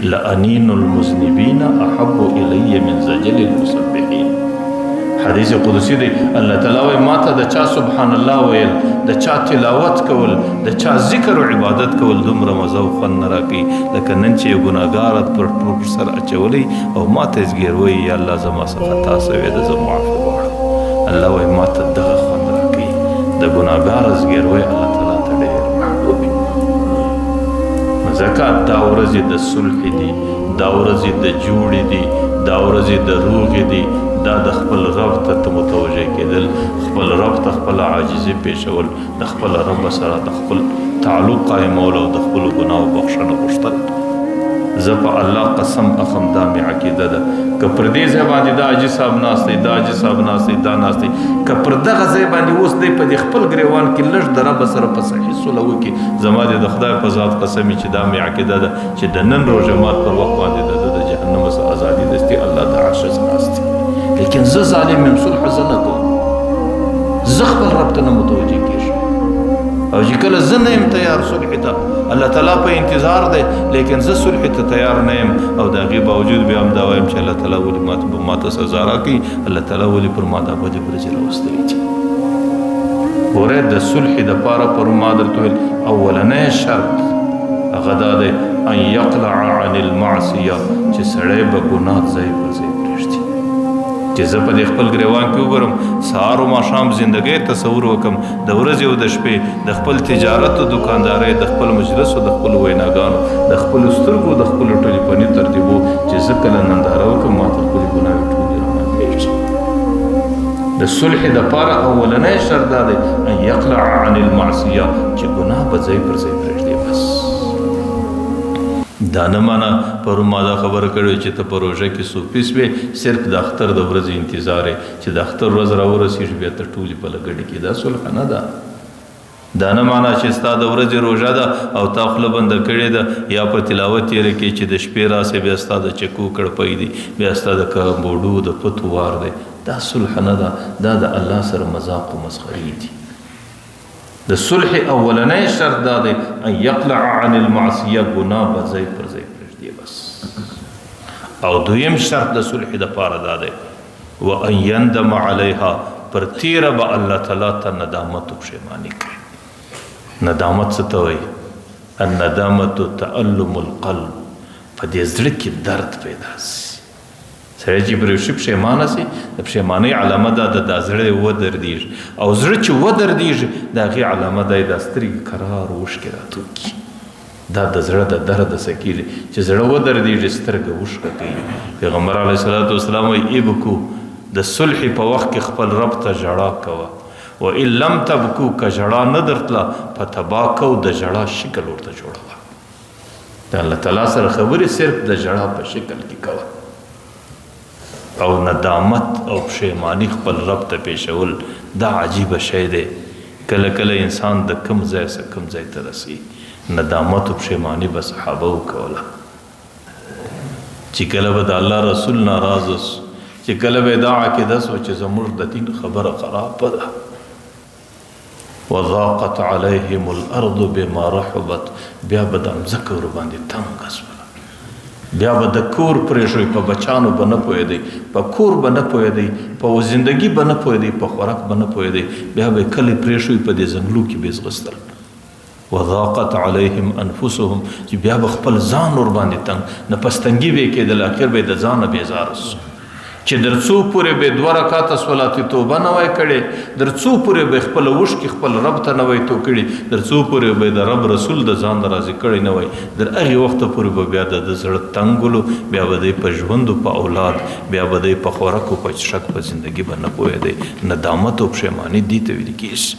لأنین المذنبین احب الی من زجل المسبحین. حدیث قدسی دی الله تعالی وایي ما ته د چا سبحان الله ویل، د چا تلاوت کول، د چا ذکر او عبادت کول دومره مزه او خوند نه راکوي لکه نن چې یو ګناهګار پر سر اچولی او ما ته زګیر وایي یا الله زما څه خطا سوې ده زه معافي غواړم. الله وایي ما ته دغه خوند راکوي د ګناهګار زګیر وایي الله تعالی ته ډېر محبوب وي. ځکه دا ورځې د صلح دي، دا ورځې د جوړې دي، دا ورځې د روغې دي. دا د خپل رب ته متوجه کېدل، خپل رب ته خپل عاجزي پیښول، د خپل رب سره د خپل تعلق قایمول او د خپلو ګناهو بخښنه غوښتل. زه په الله قسم اخم دا مې عقیده ده که پر دې ځای باندې دا حاجي صاحب ناست دی، دا حاجي صاحب ناست دی، دا ناست دی، که پر دغه ځای باندې اوس دی په دې خپل ګریوان کې لږ د رب سره په صحیح صلح وکړي، زما د خدای په ذات قسم چې دا مې عقیده ده چې د نن روژه مات پر وخت باندې د جهنم څخه ازادي دستي الله د عرش څخه ناست دی. لیکن زه ظالم یم، صلح زه نه کوم، زه خپل رب ته نه متوجه کېږم. او چې کله زه نه یم تیار صلح ته، الله تعالی په انتظار دی لیکن زه صلح ته تیار نه یم، او د هغې باوجود بیا هم دا وایم چې الله تعالی ولې ماته سزا راکوي، الله تعالی ولې پر ما دا بدې ورځې راوستلې دي. ګورئ د صلح دپاره پرون ما درته ویل اولنی شرط هغه دا دی ان یقلع عن المعصیه چې سړی به ګناه ځای پر ځای پرېږدي. چې زه په دې خپل ګریوان کې وګورم سهار و ماښام زندګۍ تصور وکړم د ورځې او د شپې د خپل تجارت او دکاندارۍ د خپل مجلس او د خپلو ویناګانو د خپلو سترګو د خپلو ټلیفوني ترتیبو چې زه کله ننداره وکړم ما ته خپلې ګناهې ټولې رامعلومېږي. د صلح دپاره اولنی شرط دا دی ان یقلع عن المعصیه چې ګناه به ځای پر ځای پرېږدي. بس دا نه مانا پرون ما دا خبره کړې چې ته په روژه کې صوفي سوې صرف د اختر د ورځې انتظار یې چې د اختر ورځ راورسېږي بیا ته ټولې په لګډې کې. دا صلح نه ده. دا نه مانا چې ستا د ورځې روژه ده او تا خوله بنده کړې ده یا په تلاوت تېره کې چې د شپې راسې بیا ستا د چکو کړپۍ دي، بیا ستا د کمبوډو د پتو وار دی. دا صلح نه ده، دا د الله سره مذاق و مسخرې دي. د صلح اولنی شرط دا دی ان یقلع عن المعصیه ګناه به ځای پر ځای پرېږدي. بس. او دویم شرط د صلح دپاره دا دی و ان یندم علیها پر تیره به الله تعالی ته ندامت و پښیماني کوي. ندامت څه ته وایي؟ الندامت تألم القلب. په دې زړه کې درد پیدا شي. سړی چې پر یو شي پښیمانه شي د پښیمانۍ علامه دا ده دا زړه یې ودردېږي، او زړه چې ودردېږي د هغې علامه دا دا سترګې کرار اوښکې راتوکي. دا د زړه د درد سکي دی چې زړه ودردېږي سترګه اوښکه کوي. پیغمبر علیه صلات وسلام وایي ابکو د صلح په وخت کې خپل رب ته ژړا کوه و ان لم تبکو که ژړا نه درتله فتباکو د ژړا شکل ورته جوړوه. د الله تعالی سره خبرې صرف د ژړا په شکل کې کوه. او ندامت او پښیماني خپل رب ته پیښول دا عجیبه شی دی. کله کله انسان د کم ځای څخه کم ځای ته رسي. ندامت او پښیماني به صحابه وکوله چې کله به د الله رسول ناراض سو، چې کله به دا عقیده سو چې زموږ د دین خبره خرابه ده. وضاقت علیهم الارض بما رحبت. بیا به د مځکه ورباندې تنګه سوله. بیا به د کور پرېښوئ، په بچانو به نه پوهېدئ، په کور به نه پوهېدئ، په زندګي به نه پوهېدئ، په خوراک به نه پوهېدئ. بیا به کلی پرېښوئ په دې ځنګلو کې به یې ځغستل. وضاقت علیهم انفسهم چې بیا به خپل ځان ورباندې تنګ نفستنګي به یې کېدل. اخر به یې د ځانه بېزاره سو چې در څو پورې به 2 رکعاته صلات توبه نه وای کړې، در څو پورې به خپل اوښکې خپل رب ته نه وای تو کړي، در څو پورې به د رب رسول د ځان راضي کړی نه وای. در هغې وخته پورې به بیا د زړه تنګولو، بیا به دی په ژوند په اولاد، بیا به دی په خوراک او په څښاک په زندګي به نه پوهېدی. ندامت او پښیماني دې ته ویل کېږي.